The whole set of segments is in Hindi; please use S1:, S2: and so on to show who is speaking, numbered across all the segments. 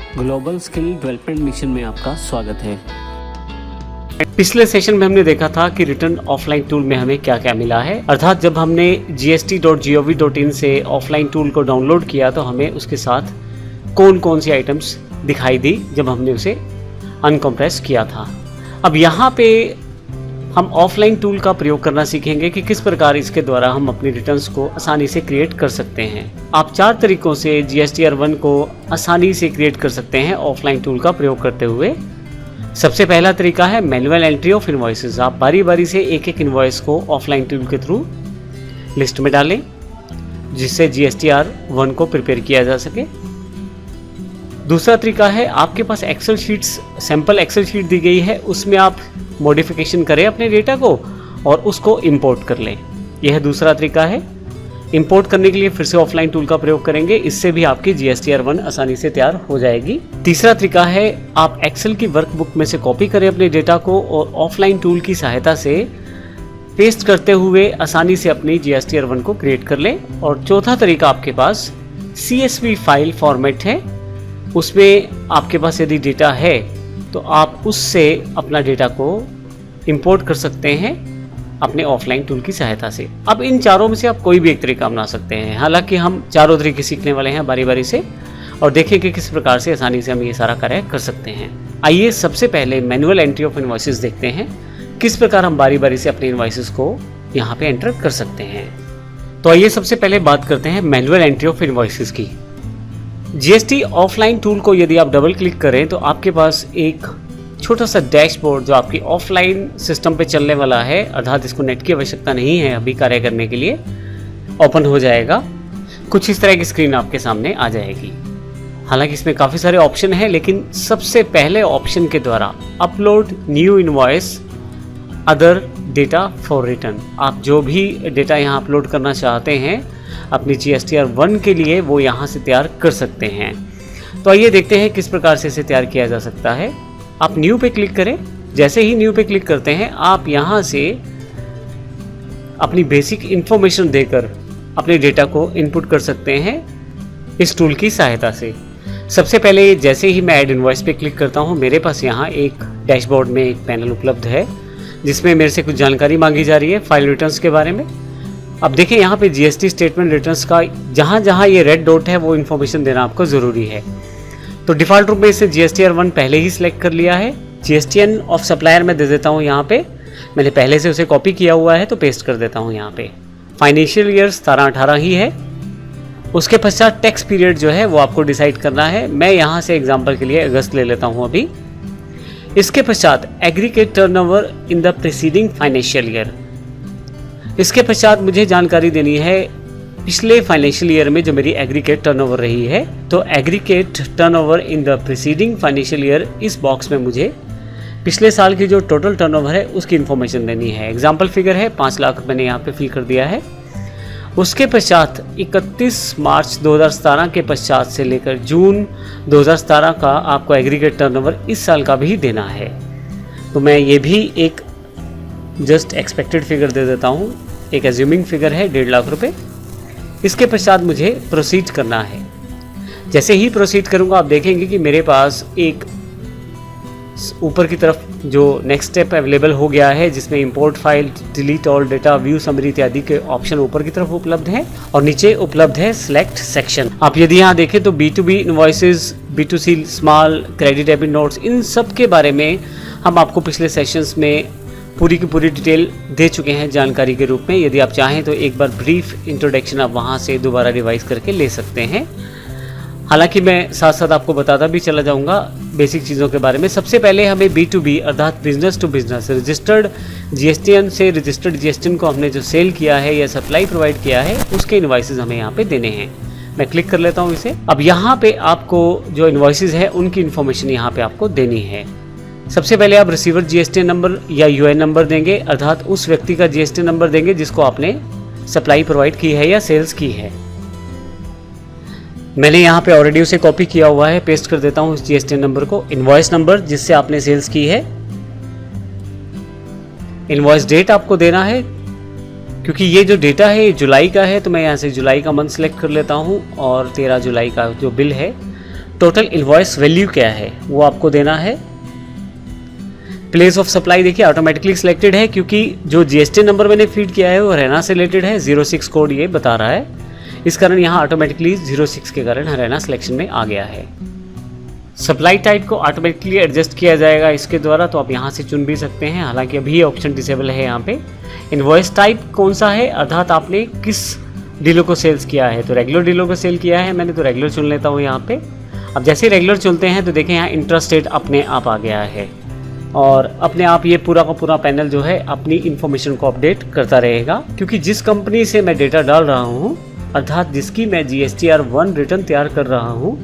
S1: ग्लोबल स्किल डेवलपमेंट मिशन में आपका स्वागत है।
S2: पिछले सेशन में हमने देखा था कि रिटर्न ऑफलाइन टूल में हमें क्या क्या मिला है, अर्थात जब हमने gst.gov.in से ऑफलाइन टूल को डाउनलोड किया तो हमें उसके साथ कौन कौन सी आइटम्स दिखाई दी जब हमने उसे अनकम्प्रेस किया था। अब यहाँ पे हम ऑफलाइन टूल का प्रयोग करना सीखेंगे कि किस प्रकार इसके द्वारा हम अपनी रिटर्न्स को आसानी से क्रिएट कर सकते हैं। आप 4 तरीकों से GSTR1 को आसानी से क्रिएट कर सकते हैं ऑफलाइन टूल का प्रयोग करते हुए। सबसे पहला तरीका है मैनुअल एंट्री ऑफ इनवॉइसेस। आप बारी बारी से एक एक इनवॉइस को ऑफलाइन टूल के थ्रू लिस्ट में डालें जिससे GSTR1 को प्रिपेयर किया जा सके। दूसरा तरीका है आपके पास Excel sheets, sample Excel sheet दी गई है, उसमें आप मॉडिफिकेशन करें अपने डेटा को और उसको इंपोर्ट कर लें। यह दूसरा तरीका है। इंपोर्ट करने के लिए फिर से ऑफलाइन टूल का प्रयोग करेंगे, इससे भी आपकी GSTR1 आसानी से तैयार हो जाएगी। तीसरा तरीका है आप एक्सेल की वर्कबुक में से कॉपी करें अपने डेटा को और ऑफलाइन टूल की सहायता से पेस्ट करते हुए आसानी से अपनी GSTR1 को क्रिएट कर लें। और चौथा तरीका आपके पास CSV फाइल फॉर्मेट है, उसमें आपके पास यदि डेटा है तो आप उससे अपना डेटा को इंपोर्ट कर सकते हैं अपने ऑफलाइन टूल की सहायता से। अब इन चारों में से आप कोई भी एक तरीका अपना सकते हैं। हालांकि हम चारों तरीके सीखने वाले हैं बारी बारी से और देखें कि किस प्रकार से आसानी से हम ये सारा कार्य कर सकते हैं। आइए सबसे पहले मैनुअल एंट्री ऑफ इनवॉइसेस देखते हैं, किस प्रकार हम बारी बारी से अपने इनवॉइसेस को यहाँ पे एंटर कर सकते हैं। तो आइए सबसे पहले बात करते हैं मैनुअल एंट्री ऑफ इनवॉइसेस की। GST ऑफलाइन टूल को यदि आप डबल क्लिक करें तो आपके पास एक छोटा सा डैशबोर्ड जो आपकी ऑफलाइन सिस्टम पे चलने वाला है, अर्थात इसको नेट की आवश्यकता नहीं है अभी कार्य करने के लिए, ओपन हो जाएगा। कुछ इस तरह की स्क्रीन आपके सामने आ जाएगी। हालांकि इसमें काफ़ी सारे ऑप्शन हैं, लेकिन सबसे पहले ऑप्शन के द्वारा upload new invoice other data for return, आप जो भी डेटा यहाँ अपलोड करना चाहते हैं अपनी GSTR1 के लिए वो यहाँ से तैयार कर सकते हैं। तो आइए देखते हैं किस प्रकार से इसे तैयार किया जा सकता है। आप न्यू पे क्लिक करें। जैसे ही न्यू पे क्लिक करते हैं आप यहाँ से अपनी बेसिक इन्फॉर्मेशन देकर अपने डेटा को इनपुट कर सकते हैं इस टूल की सहायता से। सबसे पहले जैसे ही मैं ऐड इनवॉइस पे क्लिक करता हूँ, मेरे पास यहाँ एक डैशबोर्ड में एक पैनल उपलब्ध है जिसमें मेरे से कुछ जानकारी मांगी जा रही है फाइल रिटर्न्स के बारे में। अब देखें यहाँ पे GST स्टेटमेंट रिटर्न्स का जहाँ जहाँ ये रेड डॉट है वो इन्फॉर्मेशन देना आपको ज़रूरी है। तो डिफ़ॉल्ट रूप में इसे GSTR1 पहले ही सिलेक्ट कर लिया है। GSTN ऑफ सप्लायर में दे देता हूँ यहाँ पे, मैंने पहले से उसे कॉपी किया हुआ है तो पेस्ट कर देता हूँ यहाँ पे। फाइनेंशियल ईयर 17-18 ही है। उसके पश्चात टैक्स पीरियड जो है वो आपको डिसाइड करना है। मैं यहाँ से एग्जाम्पल के लिए अगस्त ले लेता हूँ अभी। इसके पश्चात aggregate turnover in the preceding financial year. इसके पश्चात मुझे जानकारी देनी है पिछले फाइनेंशियल ईयर में जो मेरी एग्रीगेट टर्नओवर रही है। तो aggregate turnover in the preceding financial year, इस बॉक्स में मुझे पिछले साल की जो टोटल टर्नओवर है उसकी इन्फॉर्मेशन देनी है। एग्जाम्पल फिगर है 5 लाख मैंने यहाँ पे फिल कर दिया है। उसके पश्चात 31 मार्च 2017 के पश्चात से लेकर जून 2017 का आपको एग्रीगेट टर्नओवर इस साल का भी देना है। तो मैं ये भी एक जस्ट एक्सपेक्टेड फिगर दे देता हूँ, एक एज्यूमिंग फिगर है 1.5 लाख रुपए। इसके पश्चात मुझे प्रोसीड करना है। जैसे ही प्रोसीड करूँगा आप देखेंगे कि मेरे पास एक ऊपर की तरफ जो नेक्स्ट स्टेप अवेलेबल हो गया है जिसमें import file, delete all data, view summary इत्यादि के ऑप्शन ऊपर की तरफ उपलब्ध हैं और नीचे उपलब्ध है सिलेक्ट सेक्शन। आप यदि यहाँ देखें तो B2B invoices, B2C small, credit debit notes, इन सब के बारे में हम आपको पिछले सेशंस में पूरी की पूरी डिटेल दे चुके हैं जानकारी के रूप में। यदि आप चाहें तो एक बार ब्रीफ इंट्रोडक्शन आप वहाँ से दोबारा रिवाइज करके ले सकते हैं। हालांकि मैं साथ साथ आपको बताता भी चला जाऊंगा बेसिक चीज़ों के बारे में। सबसे पहले हमें B2B अर्थात business to business registered GSTN से रजिस्टर्ड GSTN को हमने जो सेल किया है या सप्लाई प्रोवाइड किया है उसके इनवॉइसेस हमें यहाँ पे देने हैं। मैं क्लिक कर लेता हूँ इसे। अब यहाँ पे आपको जो इनवॉइसेस है उनकी इन्फॉर्मेशन यहाँ पे आपको देनी है। सबसे पहले आप रिसीवर GSTN नंबर या UN नंबर देंगे, अर्थात उस व्यक्ति का GSTN नंबर देंगे जिसको आपने सप्लाई प्रोवाइड की है या सेल्स की है। मैंने यहाँ पे ऑलरेडी उसे कॉपी किया हुआ है, पेस्ट कर देता हूँ उस GSTN नंबर को। इनवॉइस नंबर जिससे आपने सेल्स की है। इनवॉइस डेट आपको देना है, क्योंकि ये जो डेटा है ये जुलाई का है तो मैं यहाँ से जुलाई का मंथ सेलेक्ट कर लेता हूँ और 13 जुलाई का जो बिल है टोटल इनवॉइस वैल्यू क्या है वो आपको देना है। प्लेस ऑफ सप्लाई देखिए ऑटोमेटिकली सिलेक्टेड है क्योंकि जो जीएसटी नंबर मैंने फीड किया है वो हरियाणा से रिलेटेड है, 06 कोड ये बता रहा है, इस कारण यहाँ ऑटोमेटिकली 06 के कारण हरियाणा सिलेक्शन में आ गया है। सप्लाई टाइप को ऑटोमेटिकली एडजस्ट किया जाएगा इसके द्वारा, तो आप यहाँ से चुन भी सकते हैं, हालांकि अभी ये ऑप्शन डिसेबल है यहाँ पे। इनवॉइस टाइप कौन सा है, अर्थात आपने किस डीलर को सेल्स किया है, तो रेगुलर डीलर को सेल किया है मैंने, तो रेगुलर चुन लेता हूँ यहाँ पे। अब जैसे ही रेगुलर चुनते हैं तो देखें यहाँ इंट्रास्टेट अपने आप आ गया है और अपने आप ये पूरा का पूरा पैनल जो है अपनी इन्फॉर्मेशन को अपडेट करता रहेगा, क्योंकि जिस कंपनी से मैं डेटा डाल रहा हूँ अर्थात जिसकी मैं GSTR 1 रिटर्न तैयार कर रहा हूँ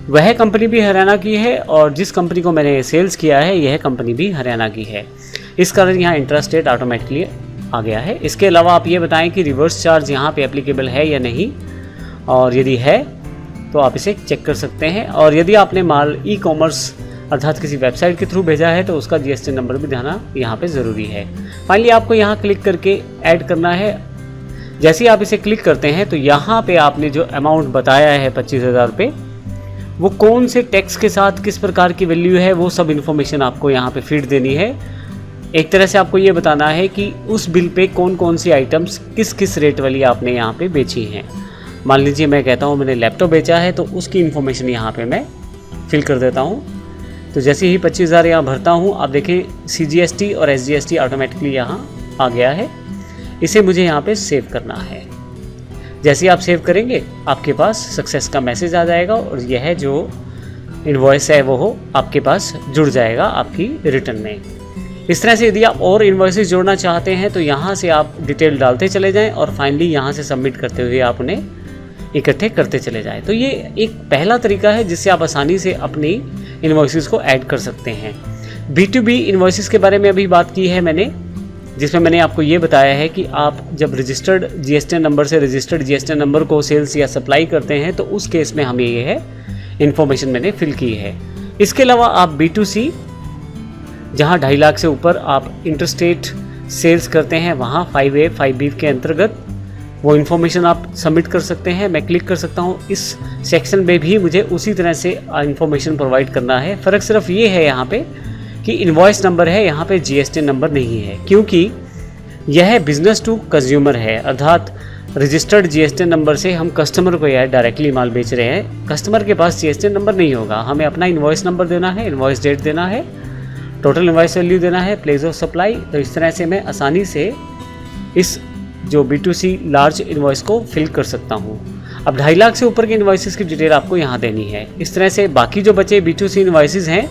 S2: वह कंपनी भी हरियाणा की है और जिस कंपनी को मैंने सेल्स किया है यह कंपनी भी हरियाणा की है, इस कारण यहाँ इंट्रास्टेट ऑटोमेटिकली आ गया है। इसके अलावा आप ये बताएं कि रिवर्स चार्ज यहाँ पे एप्लीकेबल है या नहीं, और यदि है तो आप इसे चेक कर सकते हैं। और यदि आपने माल ई-कॉमर्स अर्थात किसी वेबसाइट के थ्रू भेजा है तो उसका GST नंबर भी देना यहाँ पे ज़रूरी है। फाइनली आपको यहाँ क्लिक करके ऐड करना है। जैसे ही आप इसे क्लिक करते हैं तो यहाँ पे आपने जो अमाउंट बताया है 25,000 रुपये, वो कौन से टैक्स के साथ किस प्रकार की वैल्यू है वो सब इन्फॉर्मेशन आपको यहाँ पे फीड देनी है। एक तरह से आपको ये बताना है कि उस बिल पे कौन कौन सी आइटम्स किस किस रेट वाली आपने यहाँ पे बेची हैं। मान लीजिए मैं कहता हूँ मैंने लैपटॉप बेचा है तो उसकी इन्फॉर्मेशन यहाँ पे मैं फिल कर देता हूँ। तो जैसे ही 25,000 यहाँ भरता हूँ आप देखें CGST और SGST ऑटोमेटिकली यहाँ आ गया है। इसे मुझे यहाँ पे सेव करना है। जैसे ही आप सेव करेंगे आपके पास सक्सेस का मैसेज आ जाएगा और यह जो इनवॉइस है वो आपके पास जुड़ जाएगा आपकी रिटर्न में। इस तरह से यदि आप और इनवॉइसेस जोड़ना चाहते हैं तो यहाँ से आप डिटेल डालते चले जाएं और फाइनली यहाँ से सबमिट करते हुए आप उन्हें इकट्ठे करते चले जाएं। तो ये एक पहला तरीका है जिससे आप आसानी से अपनी इनवॉइसेस को ऐड कर सकते हैं। B2B इनवॉइसेस के बारे में अभी बात की है मैंने, जिसमें मैंने आपको ये बताया है कि आप जब रजिस्टर्ड GST नंबर से रजिस्टर्ड GST नंबर को सेल्स या सप्लाई करते हैं तो उस केस में हमें ये है इन्फॉर्मेशन मैंने फिल की है। इसके अलावा आप B2C जहाँ 2.5 लाख से ऊपर आप इंटरस्टेट सेल्स करते हैं वहाँ 5A 5B के अंतर्गत वो इन्फॉर्मेशन आप सबमिट कर सकते हैं। मैं क्लिक कर सकता हूँ इस सेक्शन में भी मुझे उसी तरह से इन्फॉर्मेशन प्रोवाइड करना है। फ़र्क सिर्फ ये है यहाँ पे कि इनवॉइस नंबर है, यहाँ पे GST नंबर नहीं है, क्योंकि यह बिजनेस टू कंज्यूमर है, अर्थात रजिस्टर्ड GST नंबर से हम कस्टमर को यह डायरेक्टली माल बेच रहे हैं। कस्टमर के पास GST नंबर नहीं होगा, हमें अपना इनवॉइस नंबर देना है, इनवॉइस डेट देना है, टोटल इनवॉइस वैल्यू देना है, प्लेस ऑफ सप्लाई। तो इस तरह से मैं आसानी से इस जो B2C लार्ज इनवॉइस को फिल कर सकता हूँ। अब 2.5 लाख से ऊपर के इनवॉइसेस की डिटेल आपको यहाँ देनी है। इस तरह से बाकी जो बचे B2C इनवॉइसेस हैं,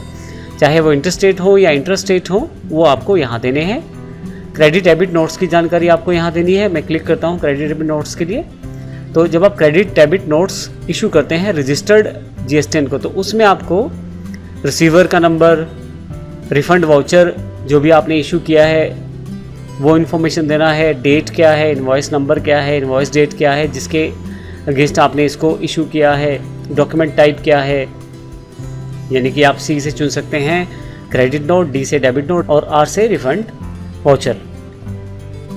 S2: चाहे वो इंटरस्टेट हो या इंटरस्टेट हो, वो आपको यहाँ देने हैं। क्रेडिट डेबिट नोट्स की जानकारी आपको यहाँ देनी है। मैं क्लिक करता हूँ क्रेडिट डेबिट नोट्स के लिए। तो जब आप क्रेडिट डेबिट नोट्स इशू करते हैं रजिस्टर्ड GSTN को, तो उसमें आपको रिसीवर का नंबर, रिफंड वाउचर जो भी आपने इशू किया है वो इन्फॉर्मेशन देना है, डेट क्या है, इनवॉइस नंबर क्या है, इनवॉइस डेट क्या है जिसके अगेंस्ट आपने इसको इशू किया है, डॉक्यूमेंट टाइप क्या है, यानी कि आप C से चुन सकते हैं क्रेडिट नोट, D से डेबिट नोट और R से रिफंड वाउचर।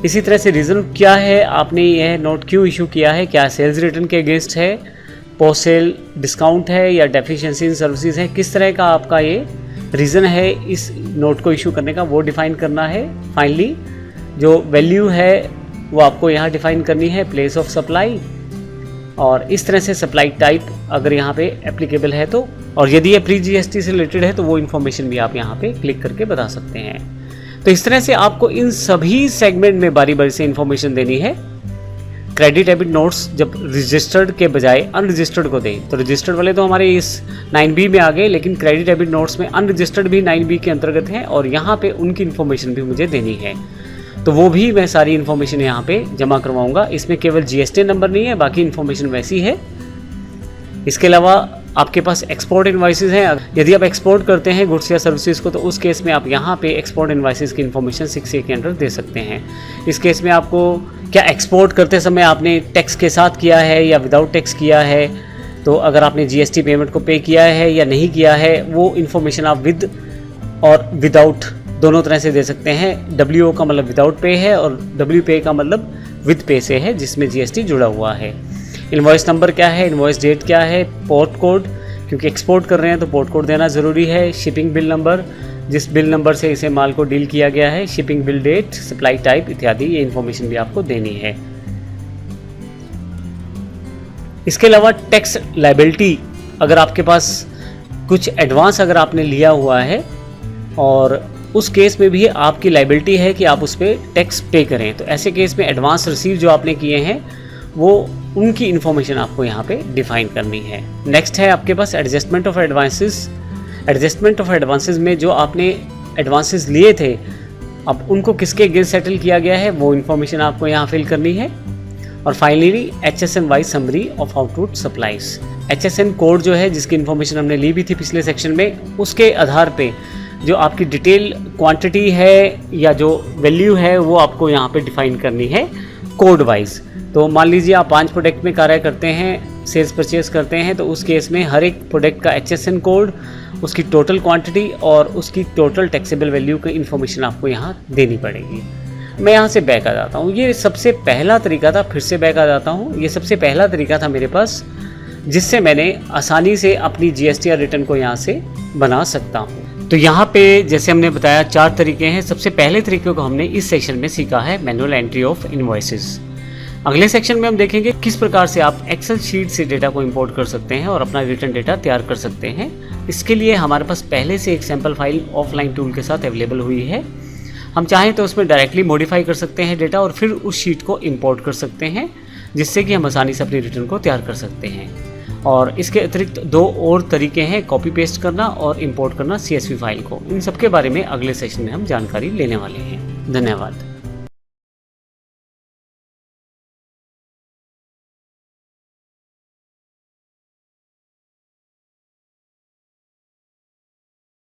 S2: इसी तरह से रीज़न क्या है, आपने यह नोट क्यों इशू किया है, क्या सेल्स रिटर्न के अगेंस्ट है, पोस्ट सेल डिस्काउंट है या डेफिशिएंसी इन सर्विसेज है, किस तरह का आपका ये रीज़न है इस नोट को इशू करने का, वो डिफ़ाइन करना है। फाइनली जो वैल्यू है वो आपको यहाँ डिफ़ाइन करनी है, प्लेस ऑफ सप्लाई, और इस तरह से सप्लाई टाइप अगर यहाँ पे एप्लीकेबल है तो, और यदि ये प्री GST से रिलेटेड है तो वो इन्फॉर्मेशन भी आप यहाँ पे क्लिक करके बता सकते हैं। तो इस तरह से आपको इन सभी सेगमेंट में बारी बारी से इन्फॉर्मेशन देनी है। क्रेडिट डेबिट नोट्स जब रजिस्टर्ड के बजाय अनरजिस्टर्ड को दें, तो रजिस्टर्ड वाले तो हमारे इस 9B में आ गए, लेकिन क्रेडिट डेबिट नोट्स में अनरजिस्टर्ड भी 9B के अंतर्गत हैं और यहाँ पे उनकी इन्फॉर्मेशन भी मुझे देनी है। तो वो भी मैं सारी इन्फॉर्मेशन यहाँ पे जमा करवाऊँगा। इसमें केवल GST नंबर नहीं है, बाकी इन्फॉर्मेशन वैसी है। इसके अलावा आपके पास एक्सपोर्ट इनवॉइसेस हैं। यदि आप एक्सपोर्ट करते हैं गुड्स या सर्विसेज को, तो उस केस में आप यहाँ पे एक्सपोर्ट इनवॉइसेस की इन्फॉर्मेशन 6A के अंडर दे सकते हैं। इस केस में आपको क्या एक्सपोर्ट करते समय आपने टैक्स के साथ किया है या विदाउट टैक्स किया है, तो अगर आपने GST पेमेंट को पे किया है या नहीं किया है, वो इन्फॉर्मेशन आप विद और विदाउट दोनों तरह से दे सकते हैं। WO का मतलब विदाउट पे है और WP का मतलब विद पे से है, जिसमें GST जुड़ा हुआ है। इनवॉइस नंबर क्या है, इनवॉइस डेट क्या है, पोर्ट कोड, क्योंकि एक्सपोर्ट कर रहे हैं तो पोर्ट कोड देना ज़रूरी है, शिपिंग बिल नंबर, जिस बिल नंबर से इसे माल को डील किया गया है, shipping bill date, supply type इत्यादि ये इन्फॉर्मेशन भी आपको देनी है। इसके अलावा टैक्स लायबिलिटी, अगर आपके पास कुछ एडवांस अगर आपने लिया हुआ है और उस केस में भी आपकी लायबिलिटी है कि आप उस पर टैक्स पे करें, तो ऐसे केस में एडवांस रिसीव जो आपने किए हैं वो उनकी इन्फॉर्मेशन आपको यहाँ पे डिफाइन करनी है। नेक्स्ट है आपके पास adjustment of advances. Adjustment of advances में जो आपने एडवांसेस लिए थे अब उनको किसके अगेंस्ट सेटल किया गया है वो इन्फॉर्मेशन आपको यहाँ फिल करनी है। और finally HSN wise summary of output supplies. HSN code जो है जिसकी इन्फॉर्मेशन हमने ली भी थी पिछले सेक्शन में, उसके आधार पे जो आपकी डिटेल क्वांटिटी है या जो वैल्यू है वो आपको यहाँ पे डिफाइन करनी है कोड वाइज। तो मान लीजिए आप 5 प्रोडक्ट में कार्य करते हैं, सेल्स परचेज करते हैं, तो उस केस में हर एक प्रोडक्ट का HSN कोड, उसकी टोटल क्वांटिटी और उसकी टोटल टैक्सेबल वैल्यू की इन्फॉर्मेशन आपको यहाँ देनी पड़ेगी। मैं यहाँ से बैक आ जाता हूँ। ये सबसे पहला तरीका था, फिर से बैक आ जाता हूँ, ये सबसे पहला तरीका था मेरे पास जिससे मैंने आसानी से अपनी GST रिटर्न को यहाँ से बना सकता हूँ। तो यहाँ पे जैसे हमने बताया 4 तरीके हैं। सबसे पहले तरीके को हमने इस सेक्शन में सीखा है, मैनुअल एंट्री ऑफ इनवॉइसेस। अगले सेक्शन में हम देखेंगे किस प्रकार से आप एक्सेल शीट से डेटा को इंपोर्ट कर सकते हैं और अपना रिटर्न डेटा तैयार कर सकते हैं। इसके लिए हमारे पास पहले से एक सैम्पल फाइल ऑफलाइन टूल के साथ अवेलेबल हुई है। हम चाहें तो उसमें डायरेक्टली मॉडिफाई कर सकते हैं डेटा और फिर उस शीट को इंपोर्ट कर सकते हैं, जिससे कि हम आसानी से अपनी रिटर्न को तैयार कर सकते हैं। और इसके अतिरिक्त 2 और तरीके हैं, कॉपी पेस्ट करना और इंपोर्ट करना CSV फाइल को। इन सब के बारे में अगले सेशन में हम जानकारी लेने वाले हैं। धन्यवाद।